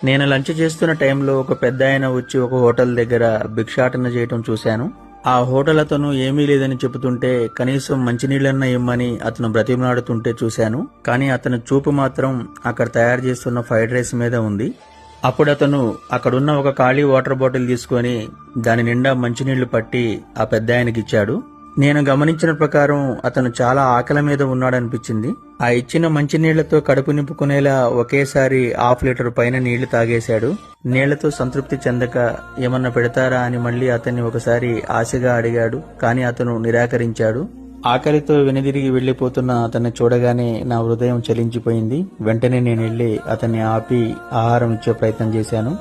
నేను లంచ్ చేస్తున్న టైంలో ఒక పెద్దాయన వచ్చి ఒక హోటల్ దగ్గర భిక్షాటన చేయటం చూశాను. ఆ హోటల్ అతను ఏమీ లేదని చెబుతుంటే కనీసం మంచినీళ్ళన్నా ఇమ్మని అతను బ్రతిమలాడుతుంటే చూశాను. కానీ అతని చూపు మాత్రం అక్కడ తయారు చేస్తున్న ఫ్రైడ్ రైస్ మీద ఉంది. అప్పుడు అతను అక్కడున్న ఒక ఖాళీ వాటర్ బాటిల్ తీసుకొని దాని నిండా మంచినీళ్లు పట్టి ఆ పెద్దాయనకి ఇచ్చాడు. నేను గమనించిన ప్రకారం అతను చాలా ఆకలి మీద ఉన్నాడనిపించింది. ఆ ఇచ్చిన మంచినీళ్లతో కడుపు నింపుకునేలా ఒకేసారి 1/2 లీటర్ పైన నీళ్లు తాగేశాడు. నీళ్లతో సంతృప్తి చెందక ఏమన్నా పెడతారా అని మళ్లీ అతన్ని ఒకసారి ఆశగా అడిగాడు. కానీ అతను నిరాకరించాడు. ఆకలితో వెనుదిరిగి వెళ్లిపోతున్న అతన్ని చూడగానే నా హృదయం చలించిపోయింది. వెంటనే నేను వెళ్లి అతన్ని ఆపి ఆహారం ఇచ్చే ప్రయత్నం చేశాను.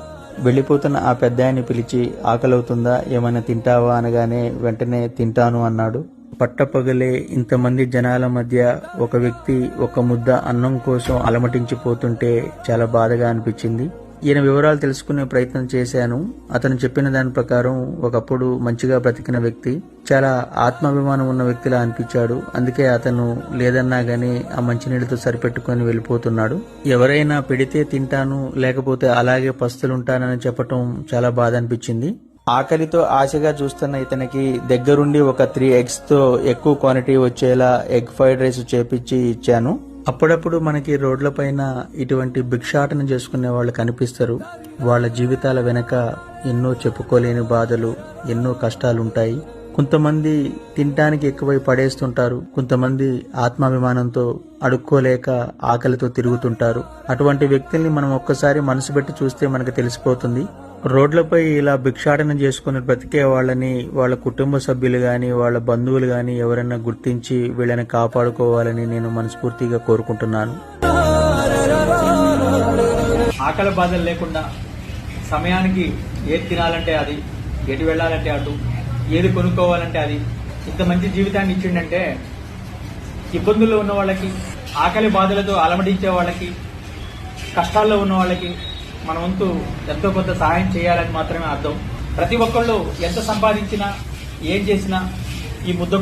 వెళ్లిపోతున్న ఆ పెద్దాయన్ని పిలిచి ఆకలవుతుందా, ఏమైనా తింటావా అనగానే వెంటనే తింటాను అన్నాడు. పట్టపగలే ఇంతమంది జనాల మధ్య ఒక వ్యక్తి ఒక ముద్ద అన్నం కోసం అలమటించిపోతుంటే చాలా బాధగా అనిపించింది. ఈయన వివరాలు తెలుసుకునే ప్రయత్నం చేశాను. అతను చెప్పిన దాని ప్రకారం ఒకప్పుడు మంచిగా బ్రతికిన వ్యక్తి, చాలా ఆత్మాభిమానం ఉన్న వ్యక్తిలా అనిపించాడు. అందుకే అతను లేదన్నా గానీ ఆ మంచినీళ్ళతో సరిపెట్టుకుని వెళ్ళిపోతున్నాడు. ఎవరైనా పెడితే తింటాను, లేకపోతే అలాగే పస్తులుంటానని చెప్పటం చాలా బాధ అనిపించింది. ఆకలితో ఆశగా చూస్తున్న ఇతనికి దగ్గరుండి ఒక 3 eggs తో ఎక్కువ క్వాంటిటీ వచ్చేలా ఎగ్ ఫ్రైడ్ రైస్ చేపించి ఇచ్చాను. అప్పుడప్పుడు మనకి రోడ్లపైన ఇటువంటి భిక్షాటన చేసుకునే వాళ్ళు కనిపిస్తారు. వాళ్ళ జీవితాల వెనక ఎన్నో చెప్పుకోలేని బాధలు, ఎన్నో కష్టాలుంటాయి. కొంతమంది తినటానికి ఎక్కువై పడేస్తుంటారు. కొంతమంది ఆత్మాభిమానంతో అడుక్కోలేక ఆకలితో తిరుగుతుంటారు. అటువంటి వ్యక్తుల్ని మనం ఒక్కసారి మనసు పెట్టి చూస్తే మనకు తెలిసిపోతుంది. రోడ్లపై ఇలా భిక్షాటన చేసుకుని బ్రతికే వాళ్ళని వాళ్ళ కుటుంబ సభ్యులు గాని, వాళ్ళ బంధువులు గాని ఎవరైనా గుర్తించి వీళ్ళని కాపాడుకోవాలని నేను మనస్ఫూర్తిగా కోరుకుంటున్నాను. ఆకలి బాధలు లేకుండా సమయానికి ఏది తినాలంటే అది, ఎటు వెళ్లాలంటే అటు, ఏది కొనుక్కోవాలంటే అది, ఇంత మంచి జీవితాన్ని ఇచ్చిండంటే ఇబ్బందుల్లో ఉన్న వాళ్ళకి, ఆకలి బాధలతో అలమటించే వాళ్ళకి, కష్టాల్లో ఉన్న వాళ్ళకి మన వంతు ఎంతో కొంత సహాయం చేయాలని మాత్రమే అర్థం. ప్రతి ఒక్కళ్ళు ఎంత సంపాదించినా ఏం చేసినా ఈ ముద్ద